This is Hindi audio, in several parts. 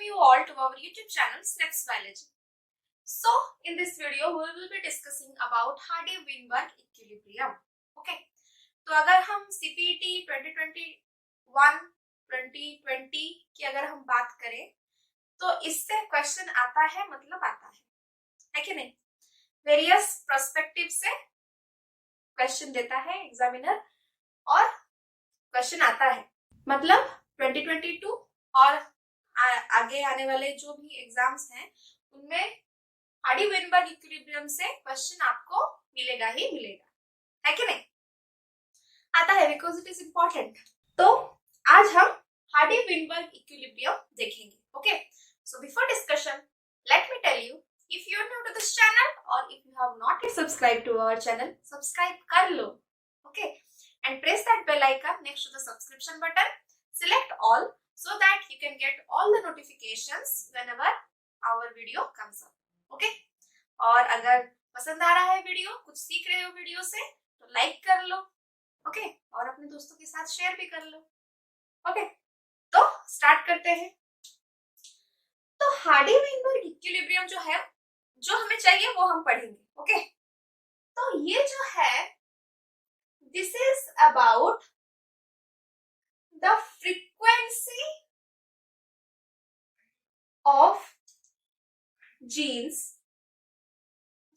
you all to our YouTube channel Snacks Biology. So in this video we will be discussing about Hardy-Weinberg equilibrium. Okay, तो अगर हम CPT 2021-2020 की अगर हम बात करें तो इससे क्वेश्चन आता है, मतलब आता है कि नहीं? वेरियस पर्सपेक्टिव से क्वेश्चन देता है एग्जामिनर और क्वेश्चन आता है, मतलब 2022 और आगे आने वाले जो भी एग्जाम्स हैं उनमें हार्डी-वेनबर्ग इक्विलिब्रियम से क्वेश्चन आपको मिलेगा ही मिलेगा, है कि नहीं? आता है बिकॉज इट इज इंपॉर्टेंट। तो आज हम हार्डी-वेनबर्ग इक्विलिब्रियम देखेंगे। Okay, so before discussion let me tell you, if you are new to this channel or if you have not yet subscribed to our channel, subscribe कर लो, okay, and press that bell icon next to the subscription button. Select all so that you can get all the notifications whenever our video comes up, okay? और अगर पसंद आ रहा है वीडियो, कुछ सीख रहे हो वीडियो से, तो लाइक कर लो, ओके, और अपने दोस्तों के साथ शेयर भी कर लो, ओके? तो स्टार्ट करते हैं। तो हार्डी-वेनबर्ग इक्विलिब्रियम जो है, जो हमें चाहिए वो हम पढ़ेंगे, ओके? तो ये जो है, this is about the frequency of genes.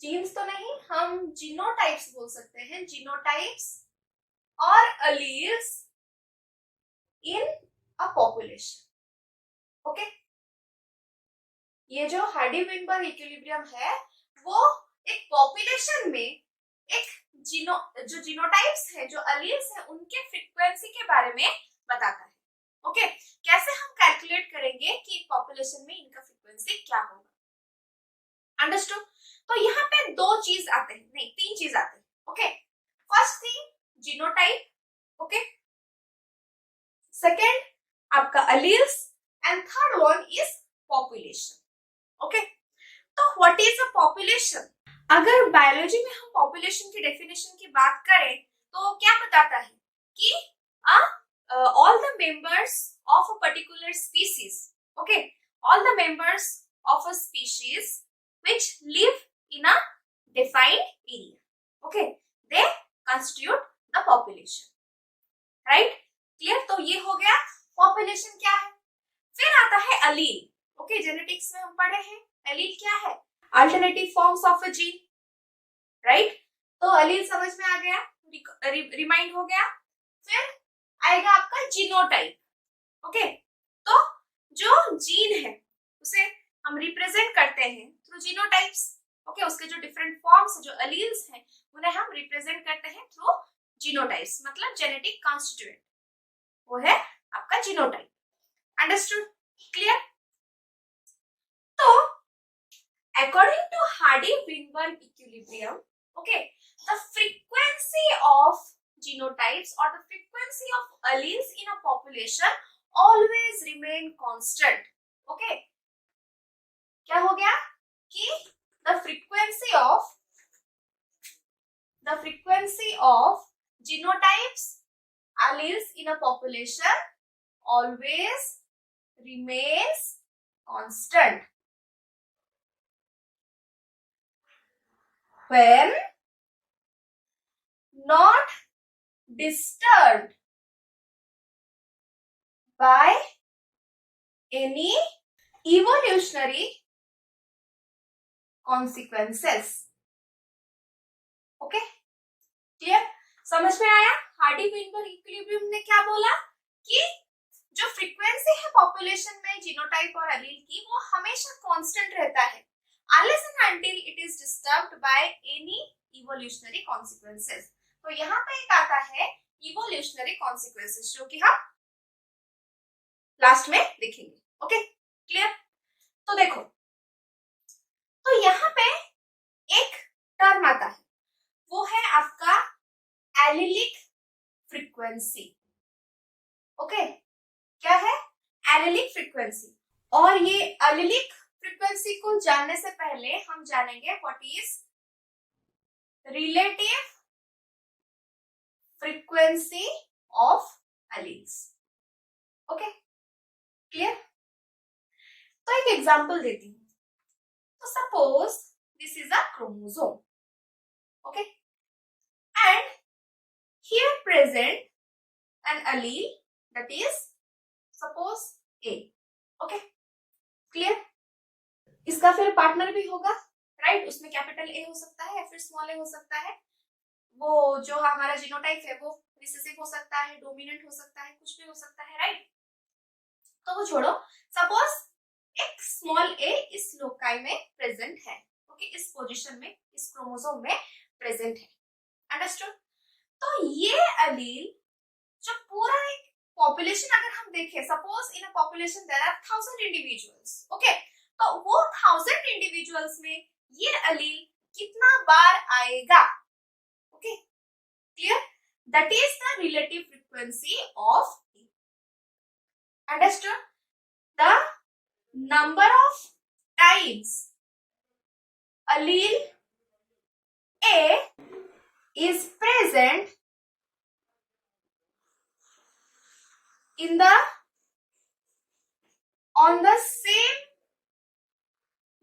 Genes तो नहीं, हम जीनोटाइप्स बोल सकते हैं, जीनोटाइप्स और alleles in a population, okay? ये जो हार्डी-वेनबर्ग इक्विलिब्रियम है वो एक पॉपुलेशन में एक जो जीनोटाइप्स है, जो अलील्स है, उनके फ्रीक्वेंसी के बारे में बताता है, ओके? कैसे हम कैलकुलेट करेंगे कि एक पॉपुलेशन में इनका फ्रीक्वेंसी क्या होगा, अंडरस्टूड? तो यहाँ पे दो चीज आते हैं, नहीं तीन चीज आते हैं, okay? First thing genotype, okay, second आपका alleles and third one is population, okay? तो व्हाट इज अ पॉपुलेशन? अगर बायोलॉजी में हम पॉपुलेशन की डेफिनेशन की बात करें तो क्या बताता है कि all the members of a particular species, okay, all the members of a species which live in a defined area, okay, they constitute the population, right? Clear? तो ये हो गया पॉपुलेशन क्या है। फिर आता है अलील, ओके, जेनेटिक्स में हम पढ़े हैं अलील क्या है, alternative forms of a gene, right? तो अलील समझ में आ गया, रिमाइंड हो गया। फिर आएगा आपका जीनोटाइप, ओके? तो जो जीन है उसे हम रिप्रेजेंट करते हैं थ्रू जीनोटाइप्स, ओके? उसके जो डिफरेंट फॉर्म्स, जो अलील्स हैं, उन्हें हम रिप्रेजेंट करते हैं थ्रू जीनोटाइप्स, मतलब जेनेटिक कॉन्स्टिट्यूएंट, वो है आपका जीनोटाइप, अंडरस्टूड? क्लियर? तो according to Hardy-Weinberg equilibrium, okay, the frequency of genotypes or the frequency of alleles in a population always remain constant, okay? क्या हो गया कि the frequency of genotypes, alleles in a population always remains constant when not disturbed by any evolutionary consequences, okay? Clear? समझ में आया? हार्डी-वेनबर्ग इक्विलिब्रियम ने क्या बोला कि जो फ्रीक्वेंसी है पॉपुलेशन में जीनोटाइप और अलील की, वो हमेशा कांस्टेंट रहता है unless and until it is disturbed by any evolutionary consequences. तो यहाँ पे एक आता है evolutionary consequences, जो कि हम लास्ट में देखेंगे, ओके? क्लियर? तो देखो, तो यहाँ पे एक टर्म आता है, वो है आपका एलिलिक फ्रीक्वेंसी, ओके? क्या है? Allylic frequency. और ये एलिलिक फ्रीक्वेंसी को जानने से पहले हम जानेंगे what is relative frequency of alleles, okay? Clear? तो एक एग्जांपल देती हूँ. तो suppose this is a chromosome. Okay, and here present an allele that is suppose A. Okay, clear? इसका फिर पार्टनर भी होगा, राइट? उसमें कैपिटल ए हो सकता है या फिर स्मॉल ए हो सकता है. वो जो हमारा जीनोटाइप है वो रिसेसिव हो सकता है, डोमिनेंट हो सकता है, कुछ भी हो सकता है, राइट? तो वो छोड़ो. सपोज एक स्मॉल ए इस लोकाई में प्रेजेंट है. ओके, इस पोजीशन में, इस क्रोमोसोम में प्रेजेंट है. अंडरस्टूड? तो ये एलील जो पूरा एक पॉपुलेशन अगर हम देखें, suppose in a population there are 1000 individuals. Okay, तो वो 1000 इंडिविजुअल्स में ये एलील कितना बार आएगा? Okay, clear? That is the relative frequency of A. Understood? The number of times allele A is present in the on the same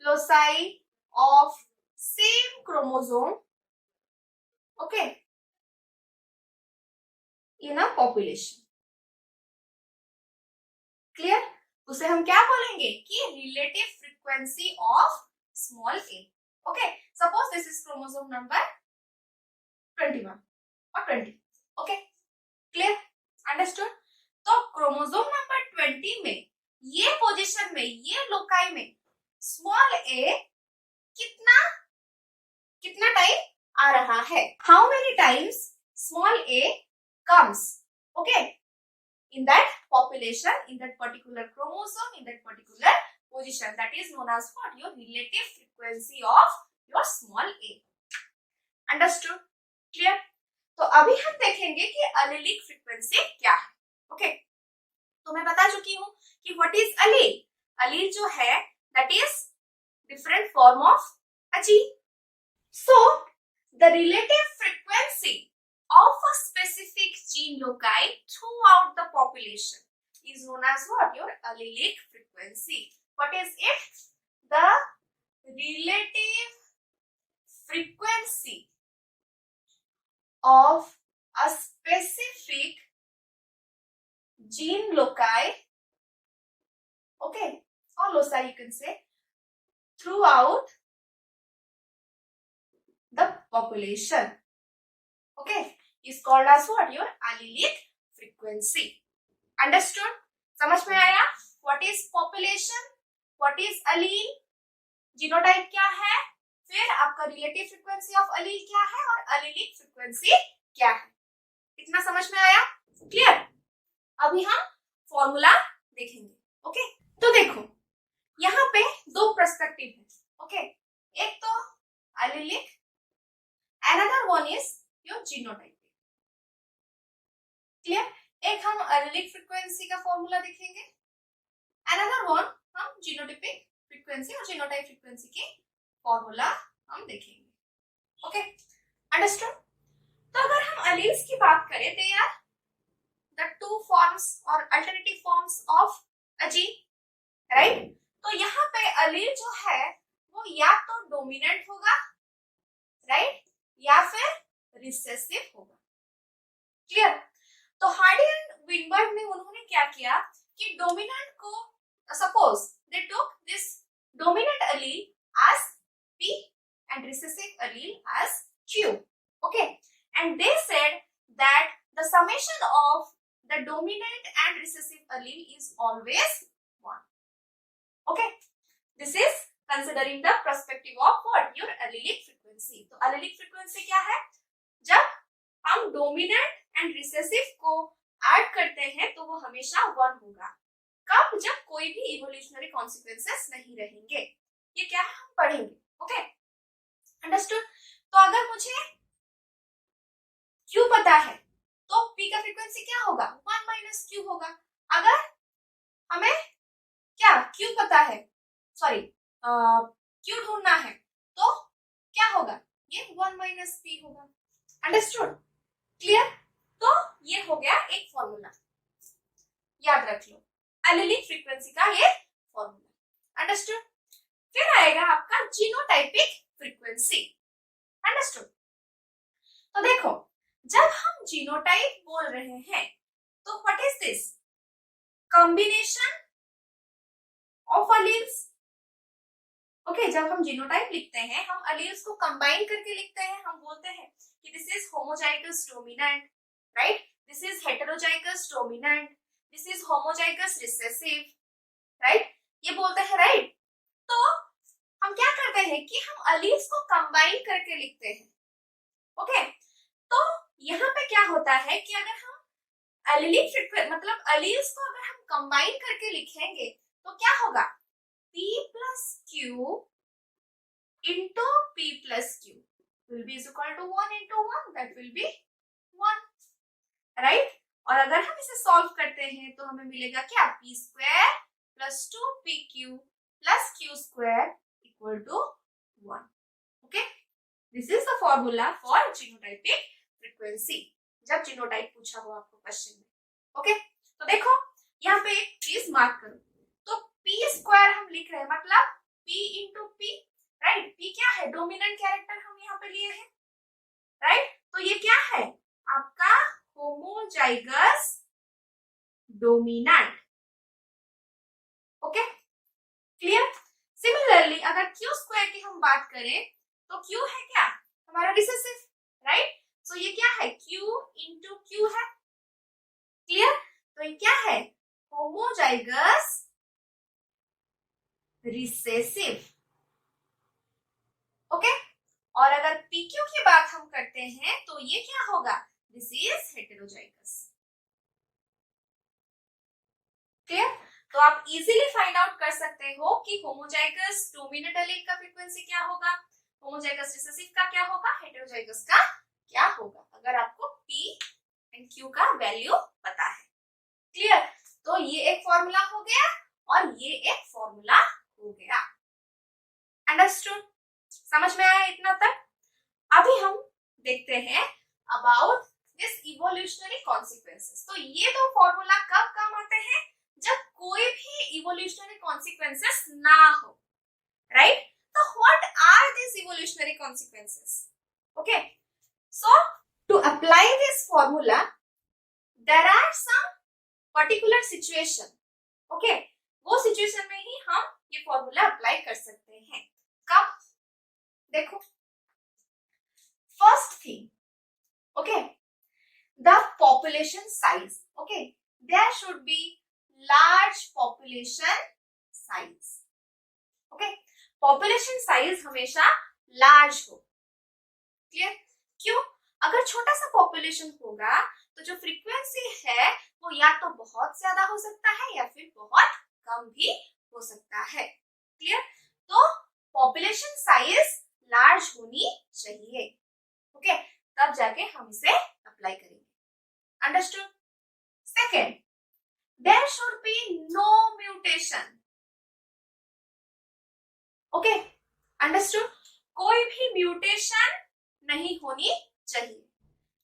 loci of same chromosome, okay, in a population. Clear? उसे हम क्या बोलेंगे कि relative frequency of small A. Okay, suppose this is chromosome number 21 और 20. Okay, clear? अंडरस्टूड? तो क्रोमोसोम नंबर 20 में ये पोजीशन में, ये लोकाई में स्मॉल ए कितना कितना टाइम आ रहा है? How many times small A comes, okay, in that population, in that particular chromosome, in that particular position. That is known as what? Your relative frequency of your small a. Understood? Clear? तो अभी हम देखेंगे कि एलीलिक फ्रीक्वेंसी क्या है. ओके, तो मैं बता चुकी हूँ कि व्हाट इज एलील. एलील जो है that is different form of a gene. So the relative frequency of a specific gene loci throughout the population is known as what? Your allelic frequency. What is it? The relative frequency of a specific gene loci, okay, or loci you can say, throughout the population. Okay, is called as what? Your allelic frequency. Understood? समझ में आया? What is population? What is allele? Genotype क्या है? फिर आपका रिलेटिव फ्रीक्वेंसी ऑफ allele क्या है? और allelic frequency क्या है? इतना समझ में आया? क्लियर? अभी हम फॉर्मूला देखेंगे. ओके, तो देखो यहाँ पे दो पर्सपेक्टिव है. ओके, एक तो allelic, another one is your genotype. Clear? एक हम एलीलिक फ्रीक्वेंसी का फॉर्मूला देखेंगे, अनदर वन हम जीनोटाइपिक फ्रीक्वेंसी और जीनोटाइप फ्रीक्वेंसी की फॉर्मूला हम देखेंगे. Okay, understood? तो अगर हम एलील्स की बात करें, they are the two forms और alternative forms of a gene, right? तो यहाँ पे एलील जो है वो या तो डोमिनेंट होगा, राइट, या फिर रिसेसिव होगा. क्लियर? तो हार्डी एंड विनबर्ग ने उन्होंने क्या किया कि डोमिनेंट को, suppose they took this dominant allele as P and recessive allele as Q. Okay, and they said that the summation of the dominant and recessive allele is always 1. Okay, this is considering the perspective of what? Your allelic frequency. तो allelic frequency क्या है? जब हम डोमिनेंट एंड रिसेसिव को ऐड करते हैं तो वो हमेशा 1 होगा. कब? जब कोई भी इवोल्यूशनरी कॉन्सिक्वेंसेस नहीं रहेंगे. ये क्या है हम पढ़ेंगे. Okay, understood? तो अगर मुझे Q पता है तो P का फ्रीक्वेंसी क्या होगा? 1 माइनस Q होगा. अगर हमें क्या Q पता है, सॉरी Q ढूंढना है तो क्या होगा? ये 1 माइनस P होगा. अंडरस्टूड? क्लियर? तो ये हो गया एक फॉर्मूला, याद रख लो एलीलिक फ्रीक्वेंसी का ये फॉर्मूला. अंडरस्टूड। फिर आएगा आपका जीनोटाइपिक फ्रीक्वेंसी। अंडरस्टूड। तो देखो, जब हम जीनोटाइप बोल रहे हैं तो what is this? Combination of alleles. Okay, जब हम जीनोटाइप लिखते हैं हम अलील्स को कंबाइन करके लिखते हैं। हम बोलते हैं कि this is homozygous dominant, right, this is heterozygous dominant, this is homozygous recessive, right, ये बोलते हैं, राइट। तो हम क्या करते हैं कि हम अलील्स को कंबाइन करके लिखते हैं। ओके, तो यहाँ पे क्या होता है कि अगर हम एलिलिक फ्रीक्वेंसी मतलब अलील्स को अगर हम कंबाइन करके लिखेंगे तो क्या होगा? P plus Q into P plus Q will be is equal to 1 into 1, that will be 1, right? और अगर हम इसे सॉल्व करते हैं तो हमें मिलेगा क्या? P square plus 2PQ plus Q square equal to 1. Okay, this is the formula for genotypic frequency. जब जीनोटाइप पूछा हो आपको क्वेश्चन में, ओके, तो देखो यहाँ पे एक चीज मार्क करो। तो P स्क्वायर हम लिख रहे हैं, मतलब P into P, right. P क्या है? डोमिनेंट कैरेक्टर हम यहाँ पे लिए हैं, राइट। तो ये क्या है? आपका homozygous dominant. Okay, clear. Similarly अगर Q स्क्वायर की हम बात करें तो Q है क्या? हमारा रिसेसिव, राइट। सो ये क्या है? Q इंटू Q है, क्लियर। तो ये क्या है? Homozygous recessive. ओके, और अगर PQ की बात हम करते हैं तो ये क्या होगा? This is heterozygous, clear. तो आप इजीली फाइंड आउट कर सकते हो कि होमोजाइगस डोमिनेंट एलील का फ्रीक्वेंसी क्या होगा, होमोजाइगस रिसेसिव का क्या होगा, हेटेरोजाइगस का क्या होगा, अगर आपको P एंड Q का वैल्यू पता है, क्लियर। तो ये एक फॉर्मूला हो गया और ये एक फॉर्मूला हो गया। अंडरस्टूड? समझ में आया इतना तक? अभी हम देखते हैं अबाउट दिस इवोल्यूशनरी कॉन्सिक्वेंसेस। तो ये दो फॉर्मूला कब काम आते हैं? जब कोई भी इवोल्यूशनरी कॉन्सिक्वेंसेस ना हो, राइट। तो what are this evolutionary consequences? Okay, so to apply this formula there are some particular situation. Okay, वो सिचुएशन में ही हम ये फॉर्मूला अप्लाई कर सकते हैं। कब? देखो, first thing, okay, the population size. Okay, there should be large population size. Okay, population size हमेशा लार्ज हो, क्लियर। क्यों? अगर छोटा सा पॉपुलेशन होगा तो जो फ्रीक्वेंसी है वो या तो बहुत ज्यादा हो सकता है या फिर बहुत कम भी हो सकता है, क्लियर। तो पॉपुलेशन साइज लार्ज होनी चाहिए, ओके, तब जाके हम इसे अप्लाई करेंगे। Understood? Second, there should be no mutation. Okay, understood? कोई भी म्यूटेशन नहीं होनी चाहिए,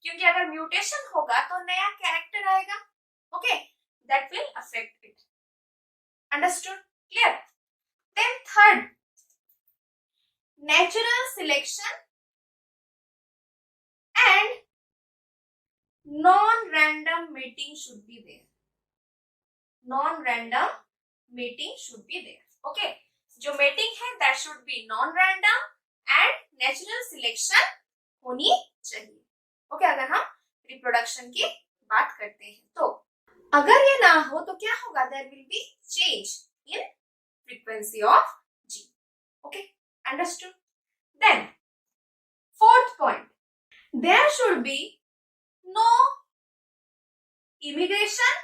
क्योंकि अगर म्यूटेशन होगा तो नया कैरेक्टर आएगा, okay, that will affect it. Understood? Clear. Then third, natural selection and non random mating should be there. Non random mating should be there. Okay, जो मेटिंग है that should be non random and natural selection होनी चाहिए। ओके, अगर हम रिप्रोडक्शन की बात करते हैं तो अगर ये ना हो तो क्या होगा? There will be change in frequency of G। Okay, understood? Then fourth point, there should be no immigration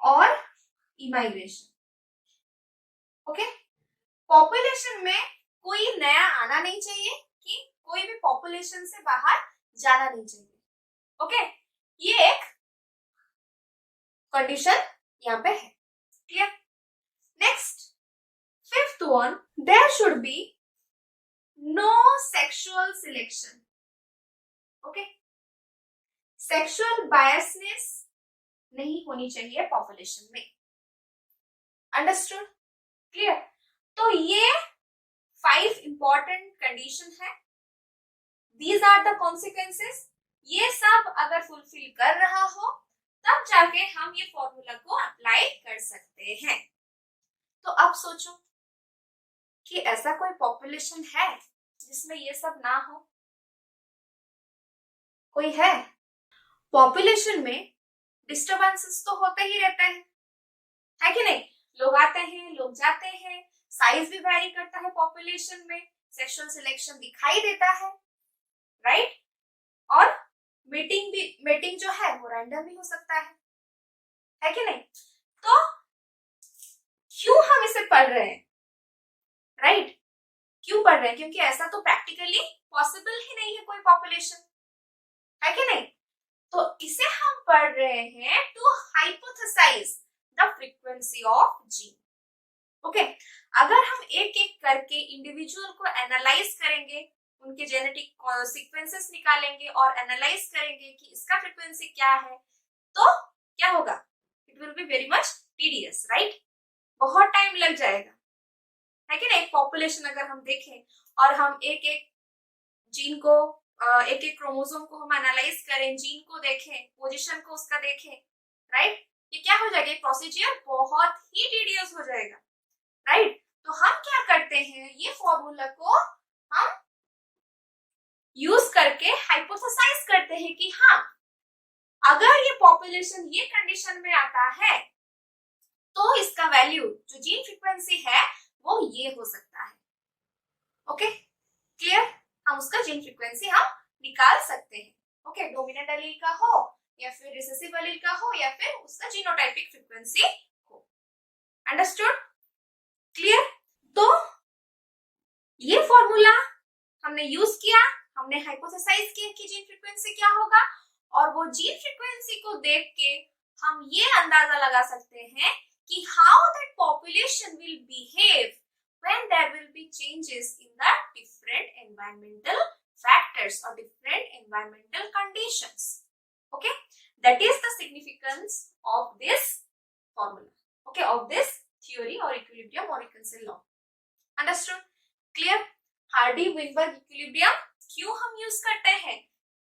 और इमाइग्रेशन। ओके, पॉपुलेशन में कोई नया आना नहीं चाहिए, कि कोई भी पॉपुलेशन से बाहर जाना नहीं चाहिए। ओके, ये एक कंडीशन यहाँ पे है, clear. Next, fifth one, there should be no sexual selection. Okay, sexual biasness नहीं होनी चाहिए पॉपुलेशन में। अंडरस्टूड? क्लियर? तो ये 5 इंपॉर्टेंट कंडीशन है, दीज आर द कॉन्सिक्वेंसेस। ये सब अगर फुलफिल कर रहा हो तब जाके हम ये फॉर्मूला को अप्लाई कर सकते हैं। तो अब सोचो कि ऐसा कोई पॉपुलेशन है जिसमें ये सब ना हो? कोई है? पॉपुलेशन में डिस्टर्बेंसेस तो होते ही रहते हैं, है कि नहीं? लोग आते हैं, लोग जाते हैं, साइज भी वैरी करता है पॉपुलेशन में, सेक्सुअल सिलेक्शन दिखाई देता है, राइट? और मीटिंग जो है वो रैंडम भी हो सकता है कि नहीं? तो क्यों हम इसे पढ़ रहे हैं, राइट? क्यों पढ़ रहे हैं? क्योंकि ऐसा तो प्रैक्टिकली पॉसिबल ही नहीं है कोई पॉपुलेशन, है कि नहीं? तो इसे हम पढ़ रहे हैं to hypothesize the frequency of gene. Okay, अगर हम एक एक करके इंडिविजुअल को एनालाइज करेंगे, उनके जेनेटिक सीक्वेंसेस निकालेंगे और एनालाइज करेंगे कि इसका फ्रीक्वेंसी क्या है, तो क्या होगा? It will be very much tedious, right? बहुत टाइम लग जाएगा, है कि नहीं? एक पॉपुलेशन अगर हम देखें और हम एक एक जीन को, एक एक क्रोमोसोम को हम एनालाइज करें, जीन को देखें, पोजीशन को उसका देखें, राइट? ये क्या हो जाएगा? प्रोसीजर बहुत ही टीडियस हो जाएगा, राइट? तो हम क्या करते हैं, ये फॉर्मूला को हम यूज करके हाइपोथेसाइज करते हैं कि हाँ, अगर ये पॉपुलेशन ये कंडीशन में आता है तो इसका वैल्यू जो जीन फ्रीक्वेंसी है वो ये हो सकता है। Okay, clear? हम उसका जीन फ्रीक्वेंसी हम निकाल सकते हैं। ओके, डोमिनेंट एलील का हो या फिर रिसेसिव एलील का हो या फिर उसका जीनोटाइपिक फ्रीक्वेंसी हो। अंडरस्टूड? क्लियर? तो ये फॉर्मूला हमने यूज किया, हमने हाइपोथेसाइज किया कि जीन फ्रीक्वेंसी क्या होगा, और वो जीन फ्रीक्वेंसी को देख के हम ये अंदाजा लगा सकते हैं कि how that population will behave when there will be changes in the different environmental factors or different environmental conditions. Okay, that is the significance of this formula, okay, of this theory or equilibrium or Kinsey law. Understood? Clear? Hardy-Weinberg equilibrium क्यों हम यूज करते हैं?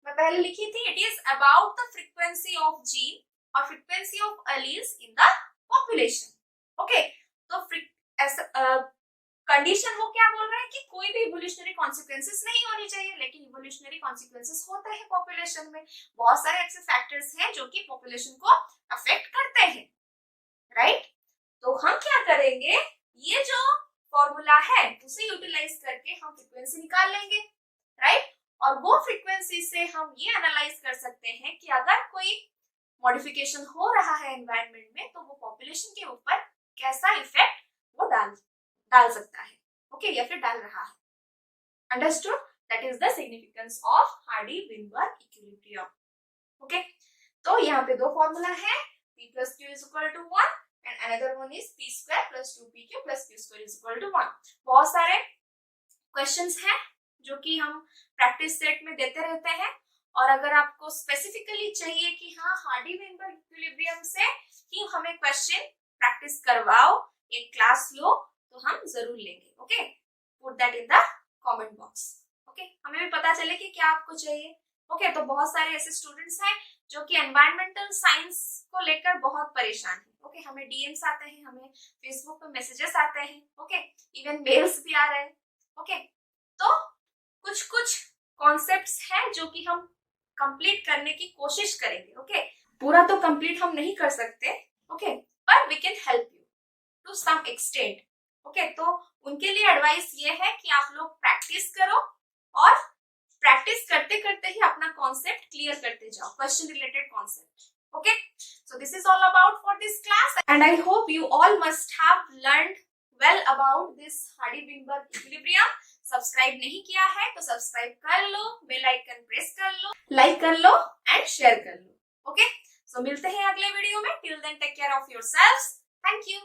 मैं पहले लिखी थी, it is about the frequency of gene or frequency of alleles in the population. Okay, तो कंडीशन वो क्या बोल रहा है कि कोई भी इवोल्यूशनरी कॉन्सिक्वेंसेस नहीं होनी चाहिए, लेकिन इवोल्यूशनरी कॉन्सिक्वेंसेस होते हैं पॉपुलेशन में। बहुत सारे ऐसे फैक्टर्स हैं जो कि पॉपुलेशन को अफेक्ट करते हैं, राइट? तो हम क्या करेंगे, ये जो फॉर्मूला है उसे यूटिलाइज करके हम फ्रीक्वेंसी निकाल लेंगे, राइट? और वो फ्रीक्वेंसी से हम ये एनालाइज कर सकते हैं कि अगर कोई मॉडिफिकेशन हो रहा है एनवायरनमेंट में तो वो पॉपुलेशन के ऊपर कैसा इफेक्ट वो डाल सकता है, ओके, या फिर डाल रहा है। Understood? That is the significance of Hardy-Weinberg equilibrium. Okay, तो यहाँ पे दो फॉर्मूला है, p plus q is equal to 1 and another one is p square plus 2pq plus q square is equal to 1। बहुत सारे क्वेश्चंस हैं जो कि हम प्रैक्टिस सेट में देते रहते हैं, और अगर आपको स्पेसिफिकली चाहिए कि हाँ हार्डी-विनबर्ग इक्विलिब्रियम से ही हमें क्वेश्चन प्रैक्टिस करवाओ, एक क्लास लो, तो हम जरूर लेंगे। Okay, put that in the comment box. Okay, हमें भी पता चले कि क्या आपको चाहिए। ओके, तो बहुत सारे ऐसे स्टूडेंट्स हैं जो कि एनवायरमेंटल साइंस को लेकर बहुत परेशान हैं। ओके, हमें डीएम्स आते हैं, हमें फेसबुक पे मैसेजेस आते हैं, ओके, इवन मेल्स भी आ रहे हैं। ओके, तो कुछ कुछ कॉन्सेप्ट्स हैं जो कि हम कंप्लीट करने की कोशिश करेंगे। ओके, पूरा तो कंप्लीट हम नहीं कर सकते, ओके, पर we can help you to some extent. Okay, तो उनके लिए एडवाइस ये है कि आप लोग प्रैक्टिस करो और प्रैक्टिस करते करते ही अपना कॉन्सेप्ट क्लियर करते जाओ, question related concept. Okay, so this is all about for this class and I hope you all must have learned well about this Hardy-Weinberg equilibrium. Subscribe नहीं किया है तो सब्सक्राइब कर लो, बेल आइकन प्रेस कर लो, लाइक कर लो एंड शेयर कर लो। ओके, सो मिलते हैं अगले वीडियो में। Till then take care of yourselves. Thank you.